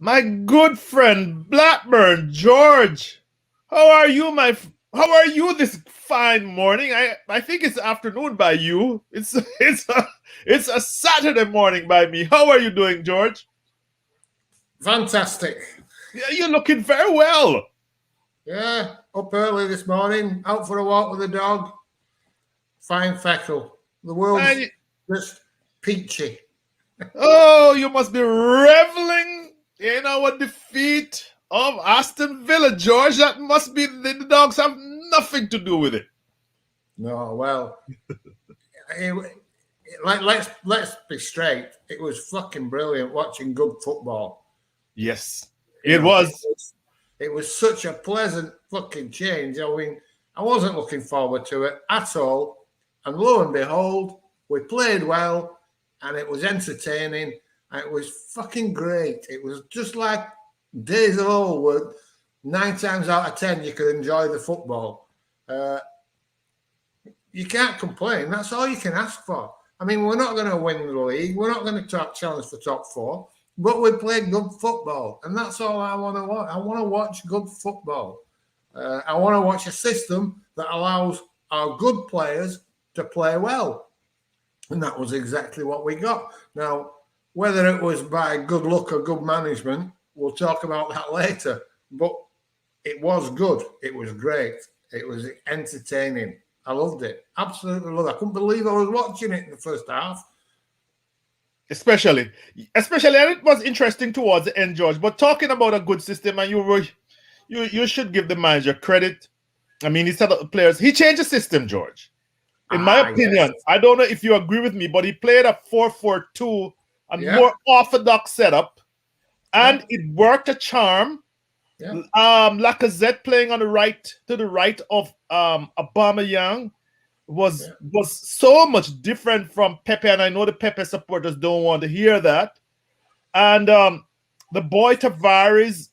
My good friend Blackburn George. How are you this fine morning? I think it's afternoon by you. It's a Saturday morning by me. How are you doing, George? Fantastic. Yeah, you're looking very well. Yeah, up early this morning, out for a walk with the dog. Fine feckle. The world's And just peachy. oh, you must be reveling in our defeat of Aston Villa, George. That must be the dogs have nothing to do with it. No, well, let's be straight. It was fucking brilliant watching good football. Yes, You it know, it was. was it was such a pleasant fucking change. I mean, I wasn't looking forward to it at all. And lo and behold, we played well and it was entertaining and it was fucking great. It was just like days of old where 9 times out of 10 you could enjoy the football. Uh, you can't complain. That's all you can ask for. I mean, we're not going to win the league. We're not going to challenge for top four, but we played good football. And that's all I want to watch. I want to watch good football. I want to watch a system that allows our good players to play well. And that was exactly what we got. Now, whether it was by good luck or good management, we'll talk about that later. But it was good. It was great. It was entertaining. I loved it. Absolutely loved it. I couldn't believe I was watching it in the first half. Especially, and it was interesting towards the end, George. But talking about a good system, and you should give the manager credit. I mean, he set up the players. He changed the system, George. In my Yes. opinion, I don't know if you agree with me, but he played a 4-4-2, a Yeah. more orthodox setup, and Yeah. it worked a charm. Yeah. Lacazette playing on the right to the right of Aubameyang was Yeah. was so much different from Pepe, and I know the Pepe supporters don't want to hear that. And the boy Tavares,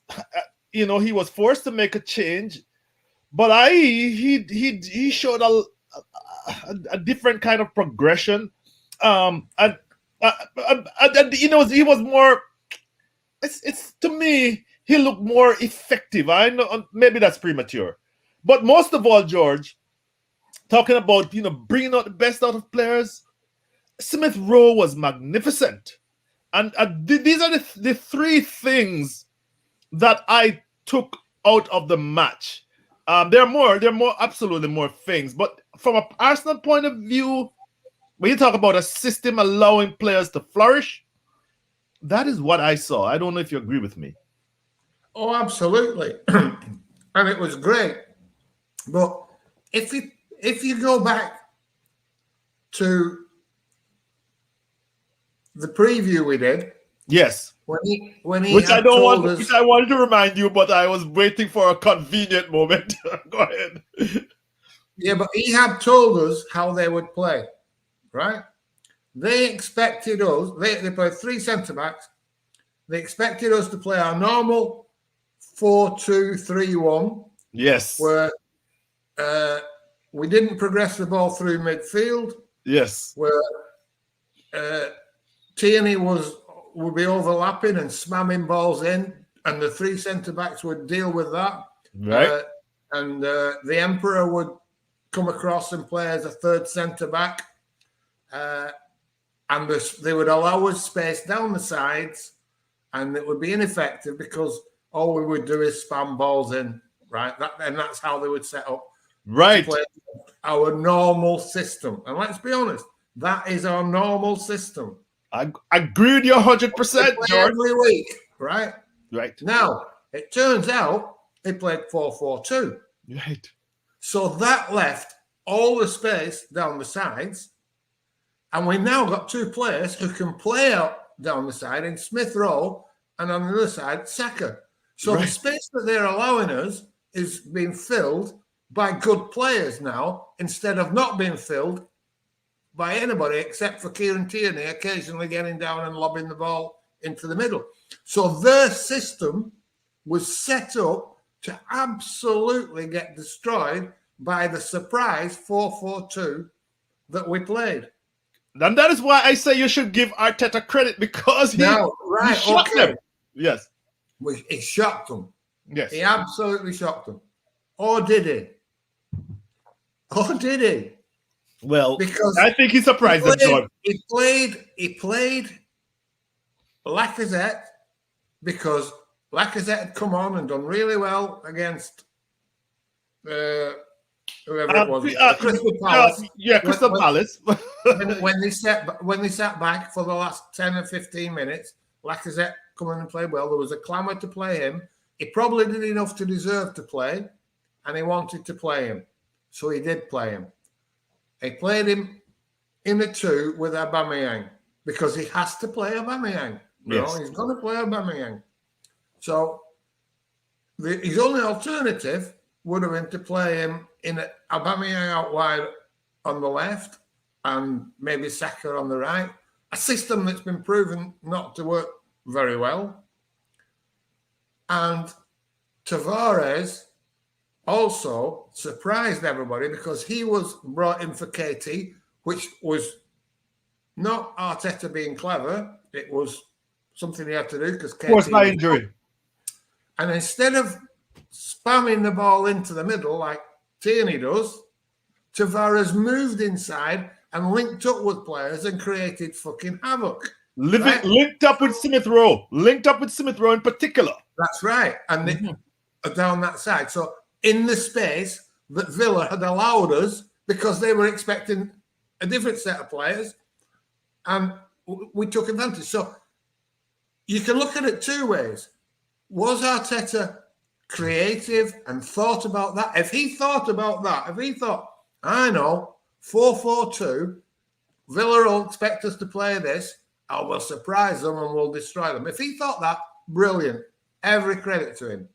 he was forced to make a change, but he showed a different kind of progression. And he was more. It's to me he looked more effective. I know maybe that's premature, but most of all, George, talking about bringing out the best out of players, Smith Rowe was magnificent, and these are the three things that I took out of the match. There are more, absolutely more things, but from a Arsenal point of view, when you talk about a system allowing players to flourish, that is what I saw. I don't know if you agree with me. Oh, absolutely. And it was great. But if you if you go back to the preview we did, Yes, when he which I had don't told want, which us, I wanted to remind you, but I was waiting for a convenient moment. Go ahead. yeah, but he had told us how they would play, right? They expected us. They played three centre backs. They expected us to play our normal 4-2-3-1, Yes, where uh, we didn't progress the ball through midfield, yes, where uh, Tierney would be overlapping and spamming balls in, and the three centre backs would deal with that. right, And the Emperor would come across and play as a third centre back. And they would allow us space down the sides, and it would be ineffective because all we would do is spam balls in, right? And that's how they would set up to right. play our normal system. And let's be honest, that is our normal system. I agree with you They 100%, play George. every week, right? Right, Now, it turns out they played 4-4-2. right, So that left all the space down the sides. And we've now got two players who can play out down the side in Smith Rowe and on the other side, Saka. So the right. space that they're allowing us is being filled by good players now instead of not being filled by anybody except for Kieran Tierney occasionally getting down and lobbing the ball into the middle. So their system was set up to absolutely get destroyed by the surprise 4-4-2 that we played. And that is why I say you should give Arteta credit because he Now, right, shot okay. them. Yes, It shocked them. Yes. He absolutely shocked them. Or did he? Or did he? Well, because I think he surprised them, George. He played Lacazette because Lacazette had come on and done really well against whoever it was, Crystal Palace. Crystal Palace. when they sat back for the last 10 or 15 minutes, Lacazette come in and played well. There was a clamour to play him. He probably did enough to deserve to play, and he wanted to play him. So he did play him. He played him in the 2 with Aubameyang because he has to play Aubameyang. Yes. He's going to play Aubameyang. So his only alternative would have been to play him in Aubameyang out wide on the left and maybe Saka on the right. A system that's been proven not to work very well. And Tavares also surprised everybody because he was brought in for KT, which was not Arteta being clever. It was something he had to do because KT was by injury. And instead of spamming the ball into the middle like Tierney does, Tavares moved inside and linked up with players and created fucking havoc. Linked up with Smith Rowe. Linked up with Smith Rowe in particular. That's right. And down that side. So in the space that Villa had allowed us because they were expecting a different set of players, and we took advantage. So you can look at it 2 ways. Was Arteta creative and thought about that? If he thought about that, if he thought, I know, 4-4-2, Villa will expect us to play this, I will surprise them and we'll destroy them. If he thought that, brilliant. Every credit to him.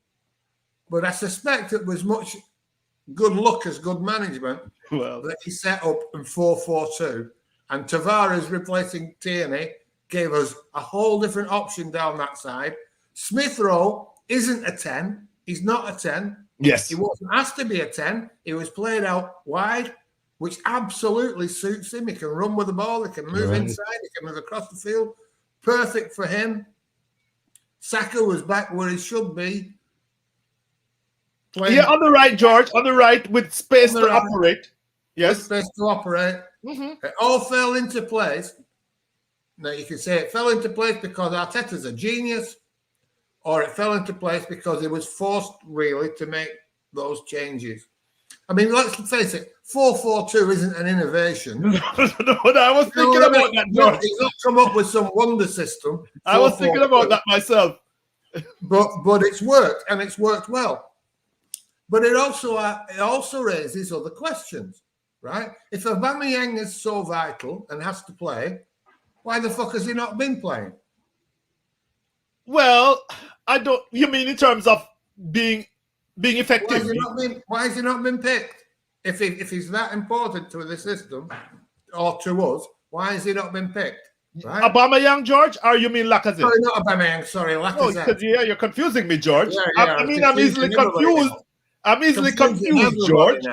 But I suspect it was much good luck as good management that he set up in 4-4-2. And Tavares replacing Tierney gave us a whole different option down that side. Smith Rowe isn't a 10. He's not a 10. Yes. He wasn't asked to be a 10. He was played out wide, which absolutely suits him. He can run with the ball. He can move inside. He can move across the field. Perfect for him. Saka was back where he should be. On the right, George. On the right with space to operate. Yes. With space to operate. It all fell into place. Now, you can say it fell into place because Arteta's a genius, or it fell into place because he was forced, really, to make those changes. I mean, let's face it, 4-4-2 isn't an innovation. No, I was thinking about that, George. He's not come up with some wonder system. I was thinking about that myself. But it's worked, and it's worked well. But it also raises other questions, right? If Aubameyang is so vital and has to play, why the fuck has he not been playing? Well, I don't. You mean in terms of being effective? Why has he not been picked? If he's that important to the system or to us, why has he not been picked? Right? Aubameyang, George, or you mean Lacazette? Sorry, not Aubameyang. Sorry, Lacazette. Oh, you're confusing me, George. Yeah, I'm easily confused. I'm easily confused, George.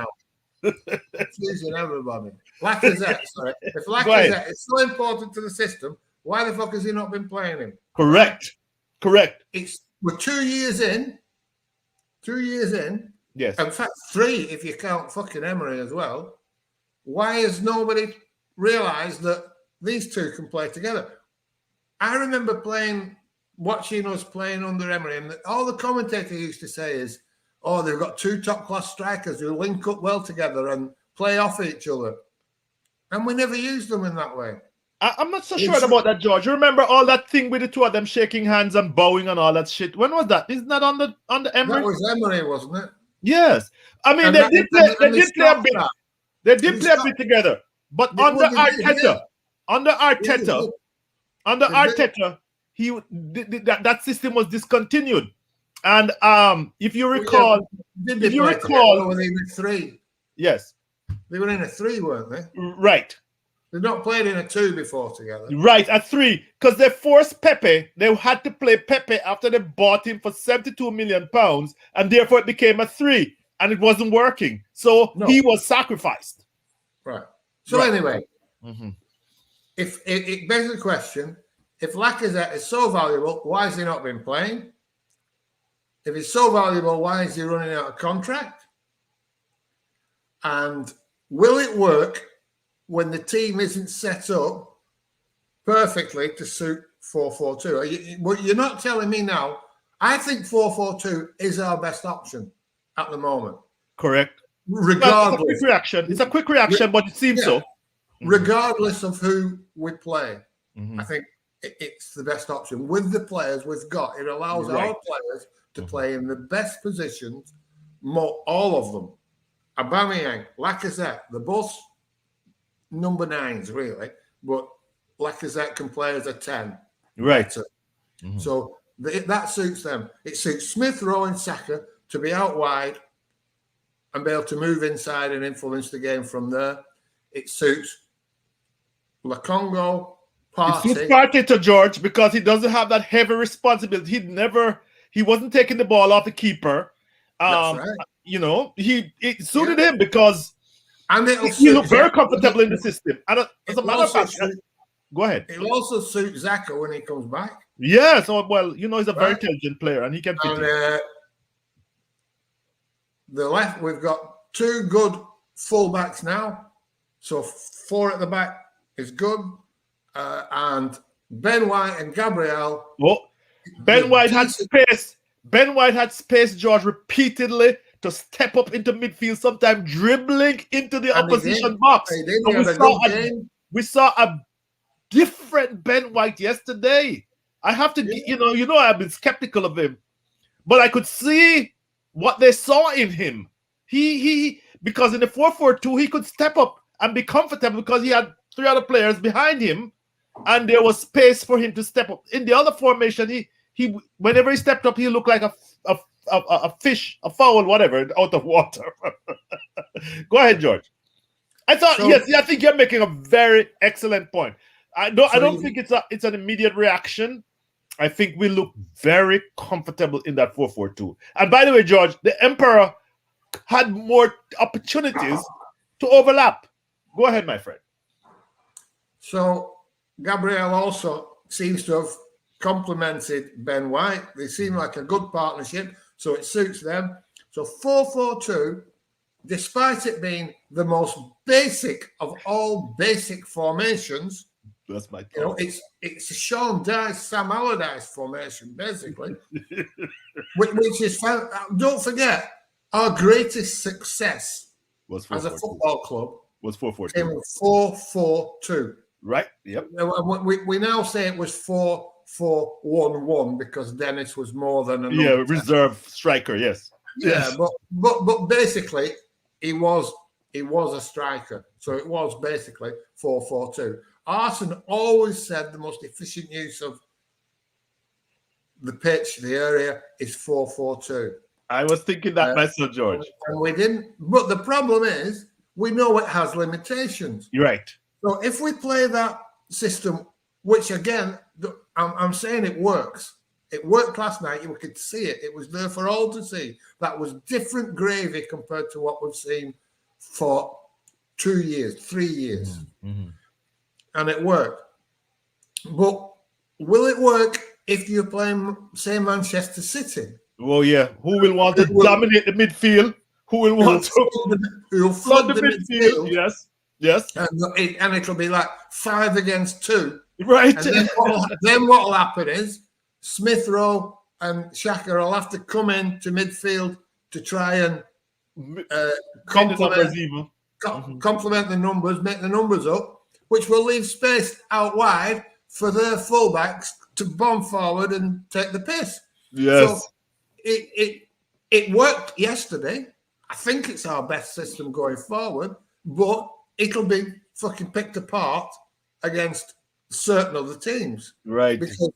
Confusing everybody. Lacazette, sorry. If Lacazette is so important to the system, why the fuck has he not been playing him? Correct. We're 2 years in. 2 years in. Yes. In fact, 3 if you count fucking Emery as well. Why has nobody realised that these two can play together? I remember watching us playing under Emery, and all the commentator used to say is, oh, they've got 2 top-class strikers who link up well together and play off each other. And we never used them in that way. I'm not so sure about that, George. You remember all that thing with the 2 of them shaking hands and bowing and all that shit? When was that? Isn't that on the Emery? That was Emery, wasn't it? Yes. I mean, they did play a bit. They did play a bit together. But under Arteta, that system was discontinued. And if you recall, when they were 3. Yes. They were in a 3, weren't they? Right. They've not played in a 2 before together. Right, a 3. Because they forced Pepe. They had to play Pepe after they bought him for £72 million, and therefore it became a 3, and it wasn't working. So he was sacrificed. Right. So anyway, if it begs the question, if Lacazette is so valuable, why has he not been playing? If he's so valuable, why is he running out of contract? And will it work when the team isn't set up perfectly to suit 4-4-2? You're not telling me now. I think 4-4-2 is our best option at the moment. Correct. Regardless. It's a quick reaction. It's a quick reaction, but it seems so. Regardless of who we play, I think it's the best option. With the players we've got, it allows our players to play in the best positions, all of them. Aubameyang, Lacazette, they're both number 9s, really, but Lacazette can play as a 10. Right. So that suits them. It suits Smith Rowe and Saka to be out wide and be able to move inside and influence the game from there. It suits Lokonga, Partey. It suits Partey to George because he doesn't have that heavy responsibility. He wasn't taking the ball off the keeper. That's right. You know, it suited him because he looked very comfortable in the system. And as a matter of fact, go ahead. It'll also suit Xhaka when he comes back. Yeah, so he's a very intelligent player and he can fit in. The left, we've got 2 good fullbacks now. So 4 at the back is good. And Ben White and Gabriel. Ben White had space. Ben White had space, George, repeatedly to step up into midfield, sometimes dribbling into the opposition box. We saw a different Ben White yesterday. I have to, I've been skeptical of him, but I could see what they saw in him. He because in the 4-4-2 he could step up and be comfortable because he had 3 other players behind him, and there was space for him to step up. In the other formation, he whenever he stepped up, he looked like a fish, a fowl, whatever, out of water. Go ahead, George. I think you're making a very excellent point. I don't think it's an immediate reaction. I think we look very comfortable in that 4-4-2. And by the way, George, the Emperor had more opportunities to overlap. Go ahead, my friend. So Gabriel also seems to have complemented Ben White. They seem like a good partnership, so it suits them. So 4-4-2, despite it being the most basic of all basic formations, that's my thought. It's a Sean Dyche, Sam Allardyce formation, basically, which is found. Don't forget, our greatest success as a football club was 4-4-2. It was 4-4-2. Right. Yep. We now say it was 4-4-1-1 because Dennis was more than a reserve striker. Yes. Yeah, but basically he was a striker, so it was basically 4-4-2. Arsenal always said the most efficient use of the pitch, the area, is 4-4-2. I was thinking that myself, George. And we didn't. But the problem is, we know it has limitations. You're right. So if we play that system, which again, I'm saying it works. It worked last night. You could see it. It was there for all to see. That was different gravy compared to what we've seen for 2 years, 3 years. Mm-hmm. And it worked. But will it work if you're playing, say, Manchester City? Well, yeah. Who will want to dominate the midfield? Who will want to flood the midfield? Yes. And it'll be like 5 against 2. Right. And then what will happen is Smith Rowe and Xhaka will have to come into midfield to try and complement the numbers, make the numbers up, which will leave space out wide for their fullbacks to bomb forward and take the piss. Yes. So it worked yesterday. I think it's our best system going forward, but it'll be fucking picked apart against certain other teams. Right. Because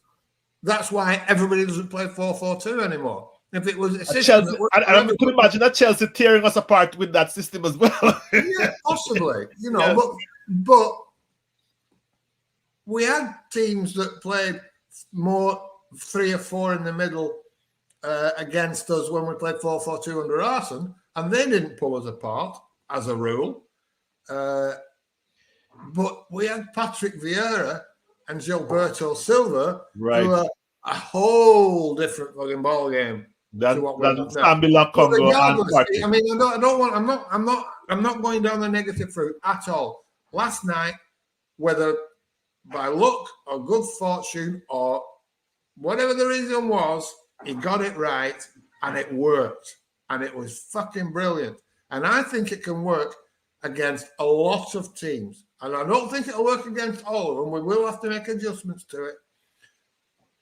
that's why everybody doesn't play 4-4-2 anymore. If it was a system Chelsea, I could imagine that Chelsea tearing us apart with that system as well. Yeah, possibly. But we had teams that played more 3 or 4 in the middle against us when we played 4-4-2 under Arsenal, and they didn't pull us apart as a rule. But we had Patrick Vieira and Gilberto Silva, right, who are a whole different fucking ball game. Than what we're now. Stambila, But Congo, and regardless, Partey. I mean, I don't want. I'm not going down the negative route at all. Last night, whether by luck or good fortune or whatever the reason was, he got it right and it worked. And it was fucking brilliant. And I think it can work against a lot of teams. And I don't think it'll work against all of them. We will have to make adjustments to it.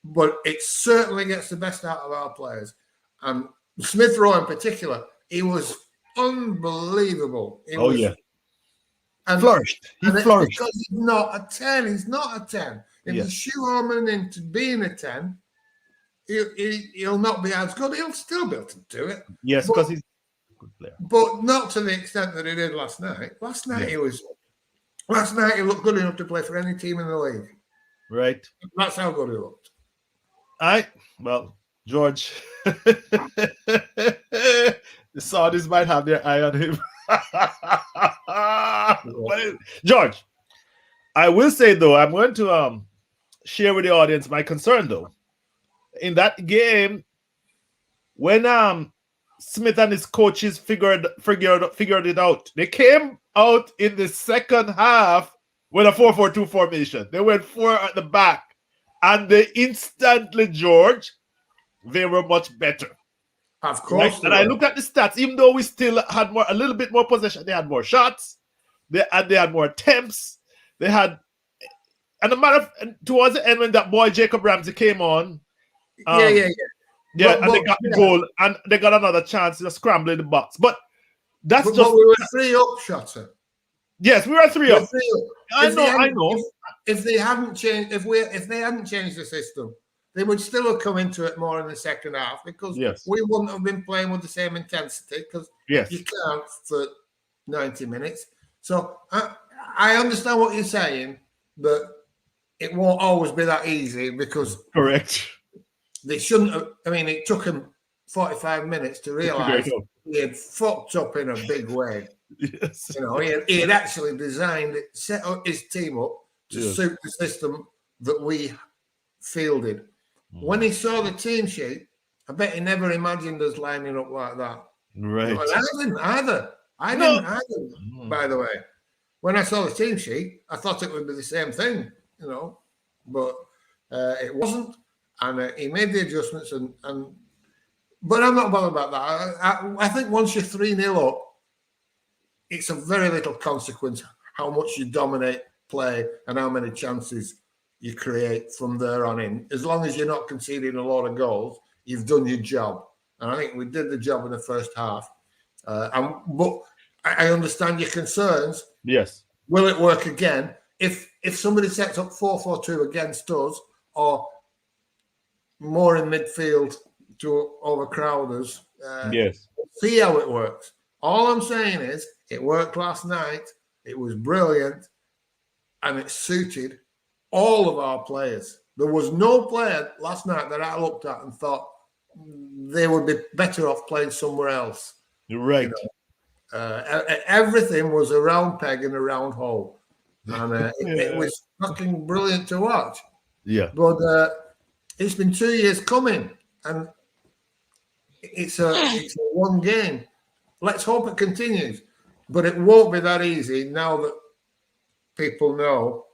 But it certainly gets the best out of our players. And Smith Rowe in particular, he was unbelievable. Yeah. And flourished. He flourished. Because he's not a 10. He's not a 10. If you shoehorn him into being a 10, he'll not be as good. He'll still be able to do it. Yes, because he's a good player. But not to the extent that he did last night. Last night he looked good enough to play for any team in the league. Right. That's how good he looked. Well, George, the Saudis might have their eye on him. George, I will say though, I'm going to share with the audience my concern though. In that game, when Smith and his coaches figured it out, they came out in the second half with a 4-4-2 formation. They went 4 at the back, and they instantly, George, they were much better. Of course. Right? And I looked at the stats, even though we still had a little bit more possession, they had more shots, they had more attempts, they had, and towards the end when that boy Jacob Ramsey came on, they got the goal, and they got another chance to scramble in the box. But we were 3 up, Shotta. Yes, we were 3 up. I know. If they hadn't changed, if they hadn't changed the system, they would still have come into it more in the second half because we wouldn't have been playing with the same intensity because you can't for 90 minutes. So I understand what you're saying, but it won't always be that easy because they shouldn't have. I mean, it took him 45 minutes to realise he had fucked up in a big way. Yes. You know, he had actually designed it, set up his team up to suit the system that we fielded. When he saw the team sheet, I bet he never imagined us lining up like that. Right. But I didn't either. I didn't either, by the way. When I saw the team sheet, I thought it would be the same thing, you know, but it wasn't. And he made the adjustments. But I'm not bothered about that. I think once you're 3-0 up, it's of very little consequence how much you dominate play and how many chances you create from there on in. As long as you're not conceding a lot of goals, you've done your job. And I think we did the job in the first half. But I understand your concerns. Yes. Will it work again? If somebody sets up 4-4-2 against us or more in midfield to overcrowd us, see how it works. All I'm saying is it worked last night. It was brilliant. And it suited all of our players. There was no player last night that I looked at and thought they would be better off playing somewhere else. You're right. You know? Everything was a round peg in a round hole. And it was fucking brilliant to watch. Yeah. But it's been 2 years coming. And it's a one game. Let's hope it continues. But it won't be that easy now that people know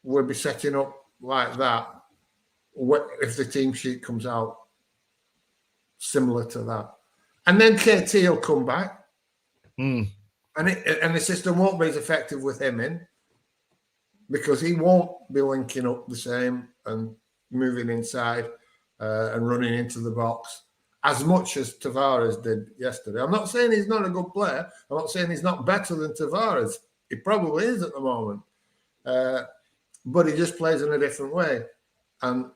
we'll be setting up like that if the team sheet comes out similar to that. And then KT will come back. And the system won't be as effective with him in because he won't be linking up the same and moving inside and running into the box as much as Tavares did yesterday. I'm not saying he's not a good player. I'm not saying he's not better than Tavares. He probably is at the moment. But he just plays in a different way. And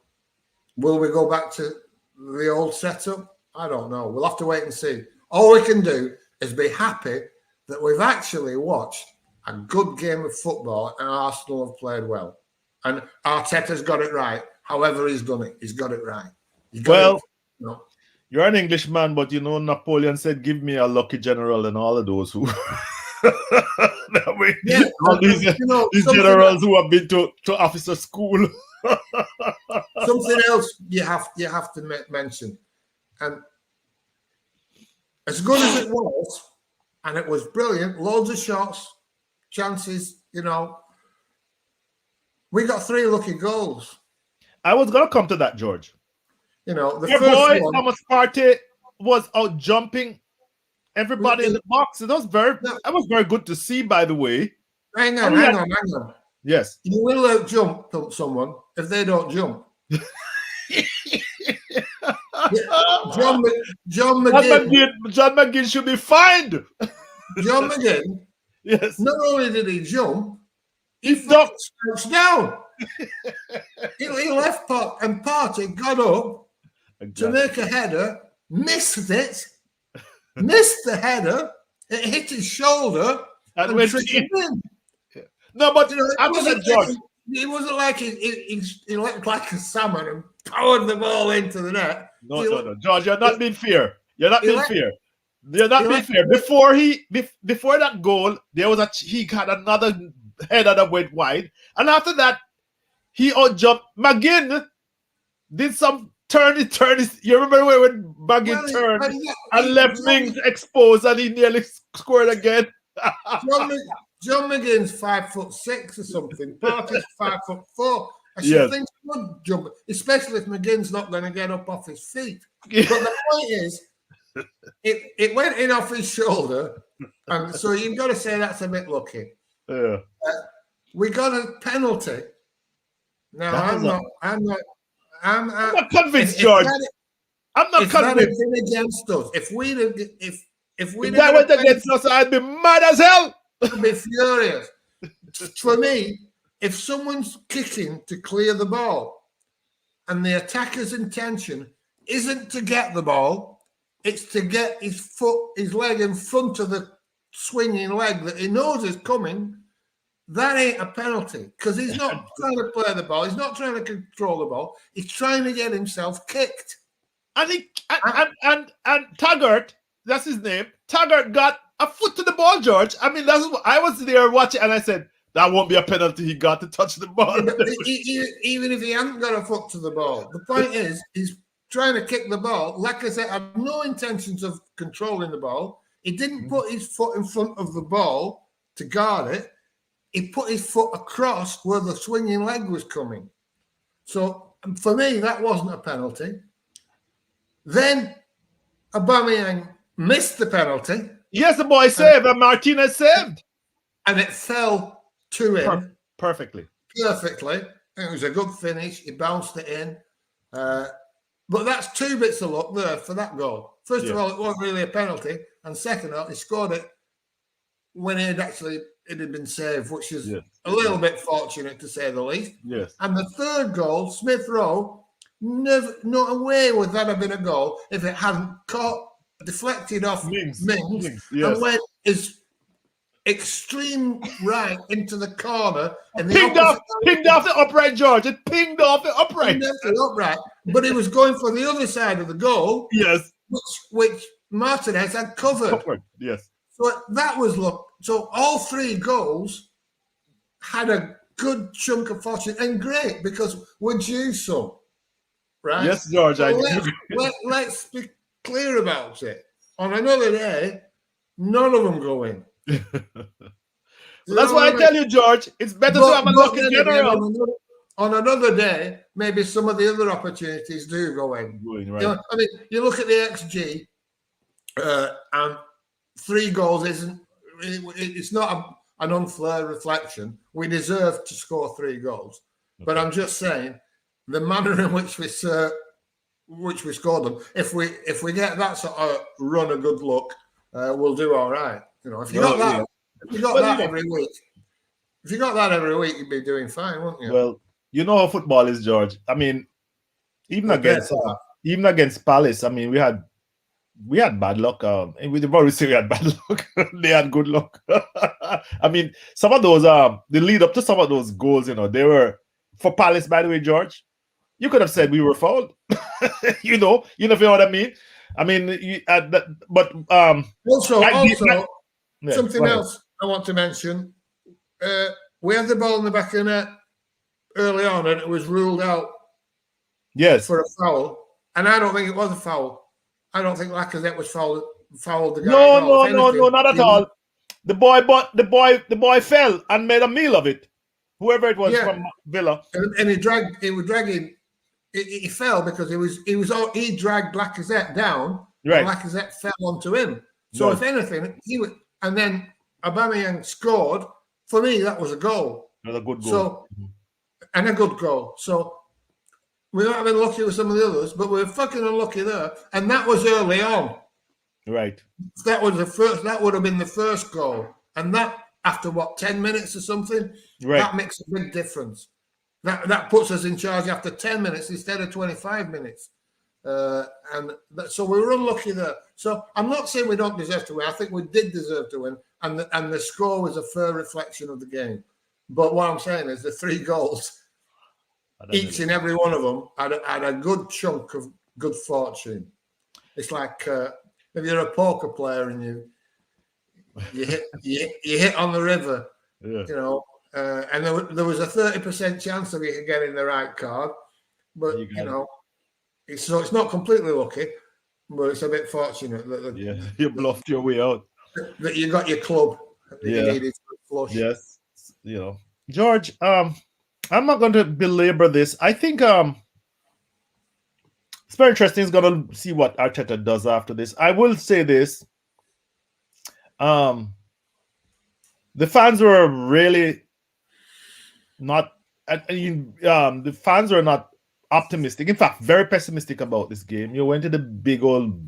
will we go back to the old setup? I don't know. We'll have to wait and see. All we can do is be happy that we've actually watched a good game of football and Arsenal have played well. And Arteta's got it right. However he's done it, he's got it right. You're an Englishman, but you know Napoleon said, give me a lucky general and all of those who... these generals who have been to officer school. Something else you have to mention. And as good as it was, and it was brilliant, loads of shots, chances, we got 3 lucky goals. I was gonna come to that, George. The Your first boy one. Thomas Partey was out jumping everybody in the box. That was very good to see, by the way. Hang on. Yes. You will out jump someone if they don't jump. John McGinn should be fined. John McGinn. Yes. Not only did he jump, he ducked down. he left Pot, and Partey got up to make a header, missed it, missed the header, it hit his shoulder, and tripped him in. Yeah. No, but George. It wasn't like he looked like a salmon and powered the ball into the net. No, George, you're not being fair. You're not being fair. Before that goal, he had another header that went wide, and after that, he out-jumped. McGinn did some turn. You remember when McGinn turned and left Mings exposed, and he nearly scored again. John McGinn's 5'6" or something. Partey's 5'4". I should Yes. think he would jump, especially if McGinn's not going to get up off his feet. But the point is, it went in off his shoulder, and so you've got to say that's a bit lucky. Yeah. We got a penalty. Now I'm not convinced, George. I'm not convinced. If that had been against us, if that went against us, I'd be mad as hell. I'd be furious. For me, if someone's kicking to clear the ball and the attacker's intention isn't to get the ball, it's to get his leg in front of the swinging leg that he knows is coming, that ain't a penalty, because he's not trying to play the ball. He's not trying to control the ball. He's trying to get himself kicked. And Taggart, that's his name. Taggart got a foot to the ball, George. I mean, that's what I was there watching, and I said that won't be a penalty. He got to touch the ball. Even if he hadn't got a foot to the ball, the point is he's trying to kick the ball. Like I said, I have no intentions of controlling the ball. He didn't put his foot in front of the ball to guard it. He put his foot across where the swinging leg was coming. So for me, that wasn't a penalty. Then Aubameyang missed the penalty. Yes, the boy saved, and Martinez saved. And it fell to him. Perfectly. It was a good finish. He bounced it in. But that's 2 bits of luck there for that goal. First of all, it wasn't really a penalty. And second of all, he scored it when it had been saved, which is a little bit fortunate to say the least. Yes. And the third goal, Smith Rowe, not away would that have been a goal if it hadn't deflected off Mings and went his extreme right into the corner. And pinged off the upright, George. It pinged off the upright. But he was going for the other side of the goal. Yes. Which Martinez had covered. Yes. So that was luck. So all 3 goals had a good chunk of fortune, and great because we're due some. Right? Yes, George. So let's be clear about it. On another day, none of them go in. That's why I tell you, George, it's better to have a luck in general. On another day, maybe some of the other opportunities do go in. Right. You look at the XG, and 3 goals it's not an unfair reflection. We deserve to score 3 goals. Okay. But I'm just saying, the manner in which we scored them, if we get that sort of run of good luck, we'll do all right. If you got that every week, you'd be doing fine, wouldn't you? Well, you know how football is, George. I mean, even against Palace, I mean, we had bad luck. And we've already said we had bad luck. They had good luck. I mean, some of those the lead up to some of those goals, they were for Palace, by the way, George. You could have said we were fouled. you know what I mean? I mean, also something else I want to mention. We had the ball in the back of the net early on, and it was ruled out. Yes, for a foul, and I don't think it was a foul. I don't think Lacazette was fouled the guy No, at all. no, not at all. The boy fell and made a meal of it. Whoever it was from Villa, and he was dragging. He fell because he dragged Lacazette down, right? And Lacazette fell onto him. So if anything, and then Aubameyang scored. For me, that was a goal. Another good goal. So, and a good goal. So we might have been lucky with some of the others, but we're fucking unlucky there. And that was early on. Right. That was the first. That would have been the first goal, and that after 10 minutes or something. Right. That makes a big difference. That puts us in charge after 10 minutes instead of 25 minutes. So we were unlucky there. So I'm not saying we don't deserve to win. I think we did deserve to win, and the score was a fair reflection of the game. But what I'm saying is the 3 goals, each and every one of them had a good chunk of good fortune. It's like if you're a poker player and you hit on the river, you know, and there was a 30% chance of you getting the right card, but you know. So it's not completely lucky, but it's a bit fortunate that you bluffed your way out. That you got your club that you needed to flush. Yes, you know, George. I'm not going to belabor this. I think it's very interesting. It's going to see what Arteta does after this. I will say this: the fans were really not. The fans were not optimistic. In fact, very pessimistic about this game. You went to the big old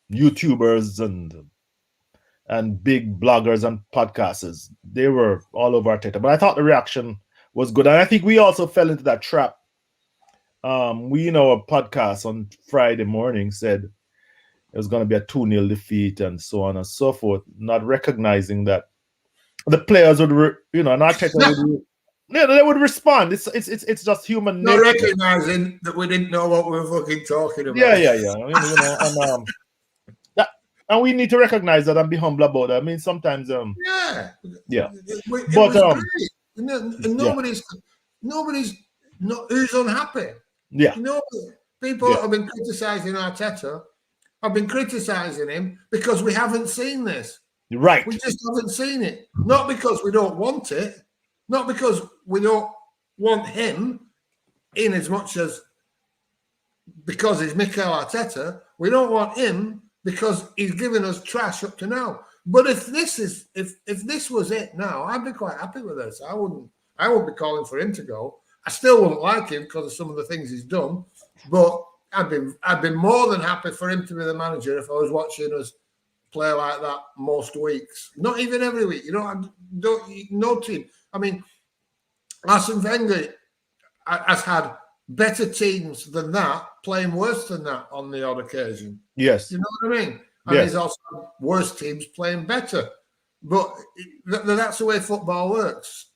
YouTubers and big bloggers and podcasters. They were all over Arteta. But I thought the reaction was good. And I think we also fell into that trap. We, in our podcast on Friday morning, said it was going to be a 2-0 defeat and so on and so forth, not recognizing that the players would, and Arteta would... Yeah, they would respond. It's just human nature. Not recognizing that we didn't know what we were fucking talking about. Yeah. And we need to recognize that and be humble about it. I mean, sometimes, yeah. But nobody's who's unhappy. Yeah, People have been criticizing Arteta. I've been criticizing him because we haven't seen this. Right. We just haven't seen it. Not because we don't want it. Not because we don't want him in as much as because he's Mikel Arteta. We don't want him because he's given us trash up to now. But if this was it now, I'd be quite happy with this. I wouldn't be calling for him to go. I still wouldn't like him because of some of the things he's done. But I'd be more than happy for him to be the manager if I was watching us play like that most weeks. Not even every week. No team. I mean, Arsene Wenger has had better teams than that, playing worse than that on the odd occasion. Yes. You know what I mean? And he's also had worse teams playing better. But that's the way football works.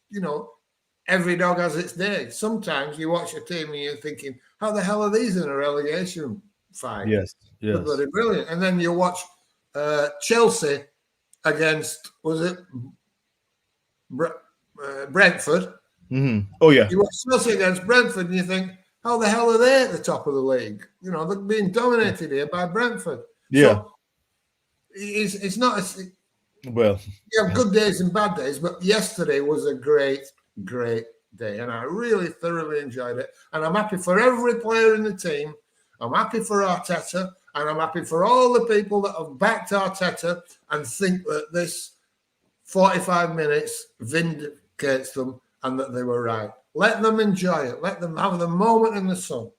Every dog has its day. Sometimes you watch a team and you're thinking, how the hell are these in a relegation fight? Yes. They're bloody brilliant. And then you watch Chelsea against, was it Brentford? Mm-hmm. Oh, yeah. You watch Chelsea against Brentford and you think, how the hell are they at the top of the league? They're being dominated here by Brentford. Yeah. So it's not well. You have good days and bad days, but yesterday was a great day, and I really thoroughly enjoyed it. And I'm happy for every player in the team. I'm happy for Arteta, and I'm happy for all the people that have backed Arteta and think that this 45 minutes vindicates them and that they were right. Let them enjoy it. Let them have the moment in the sun.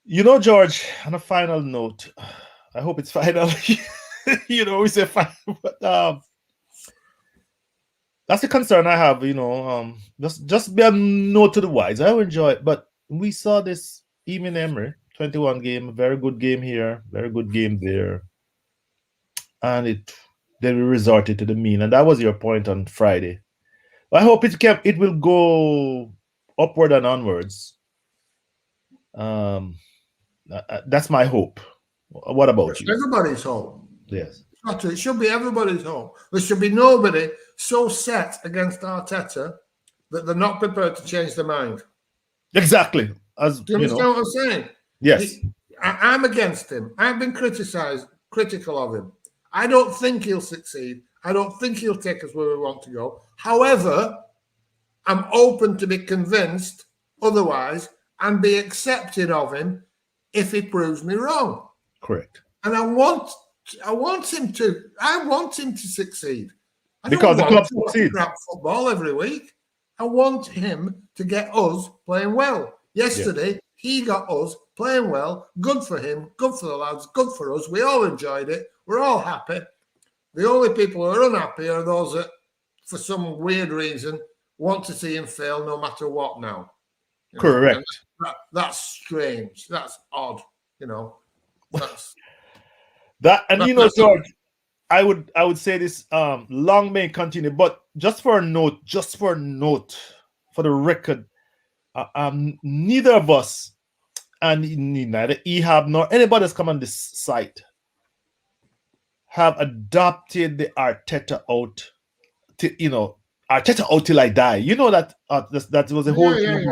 George, on a final note, I hope it's final. We say final, but that's the concern I have. Just be a note to the wise. I will enjoy it, but we saw this Eamon Emery 21 game, very good game here, very good game there, and then we resorted to the mean, and that was your point on Friday. I hope it will go upward and onwards. That's my hope. What about you? Everybody's hope. Yes. It should be everybody's hope. There should be nobody so set against Arteta that they're not prepared to change their mind. Exactly. Do you understand what I'm saying? Yes. I'm against him. I've been critical of him. I don't think he'll succeed. I don't think he'll take us where we want to go. However, I'm open to be convinced otherwise and be accepted of him if he proves me wrong. Correct. And I want him to succeed. I because don't the want club to watch succeeds. crap football every week. I want him to get us playing well. Yesterday, he got us playing well. Good for him, good for the lads, good for us. We all enjoyed it. We're all happy. The only people who are unhappy are those that, for some weird reason, want to see him fail no matter what now. Correct. That's strange. That's odd. That's George, I would say this long may continue, but just for a note, for the record, neither of us, and neither Ehab nor anybody that's come on this site, have adopted the Arteta out Arteta out till I die. You know that that was the whole thing.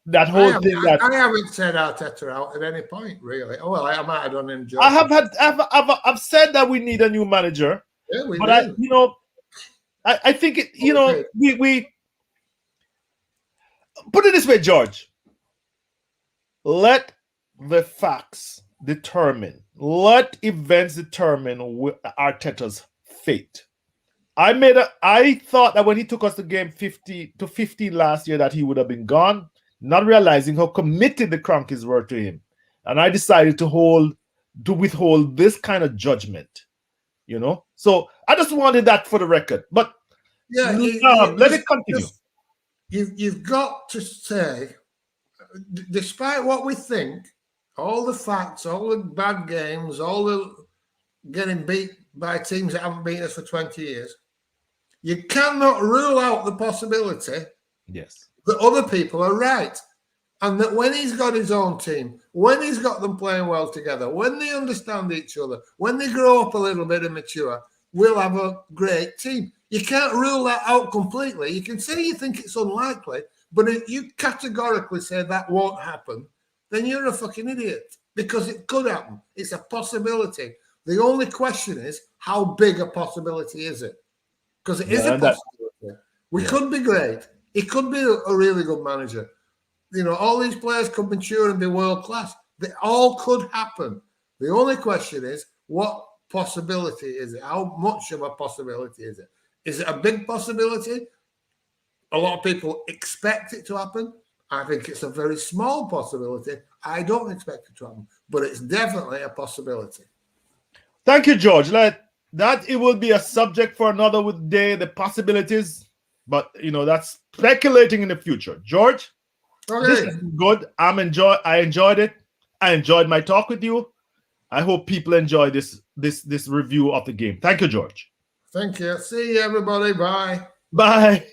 That whole thing. I haven't said Arteta out at any point, really. Oh, well, I might have done him. I've said that we need a new manager. Yeah, we but do. I think it. We put it this way, George. Let the facts determine. Let events determine Arteta's fate. I thought that when he took us to game 50-15 last year that he would have been gone, not realizing how committed the Cronkies were to him. And I decided to withhold this kind of judgment, So I just wanted that for the record. But let it continue. You've got to say, despite what we think, all the facts, all the bad games, all the getting beat by teams that haven't beaten us for 20 years, you cannot rule out the possibility that other people are right. And that when he's got his own team, when he's got them playing well together, when they understand each other, when they grow up a little bit and mature, we'll have a great team. You can't rule that out completely. You can say you think it's unlikely, but if you categorically say that won't happen, then you're a fucking idiot, because it could happen. It's a possibility. The only question is, how big a possibility is it? Because it is a possibility. We could be great. He could be a really good manager. All these players could mature and be world class. They all could happen. The only question is, what possibility is it? How much of a possibility is it? Is it a big possibility? A lot of people expect it to happen. I think it's a very small possibility. I don't expect it to happen, but it's definitely a possibility. Thank you, George. That it will be a subject for another day, the possibilities, but that's speculating in the future. George, this is good. I enjoyed it. I enjoyed my talk with you. I hope people enjoy this review of the game. Thank you, George. Thank you. See you, everybody. Bye. Bye.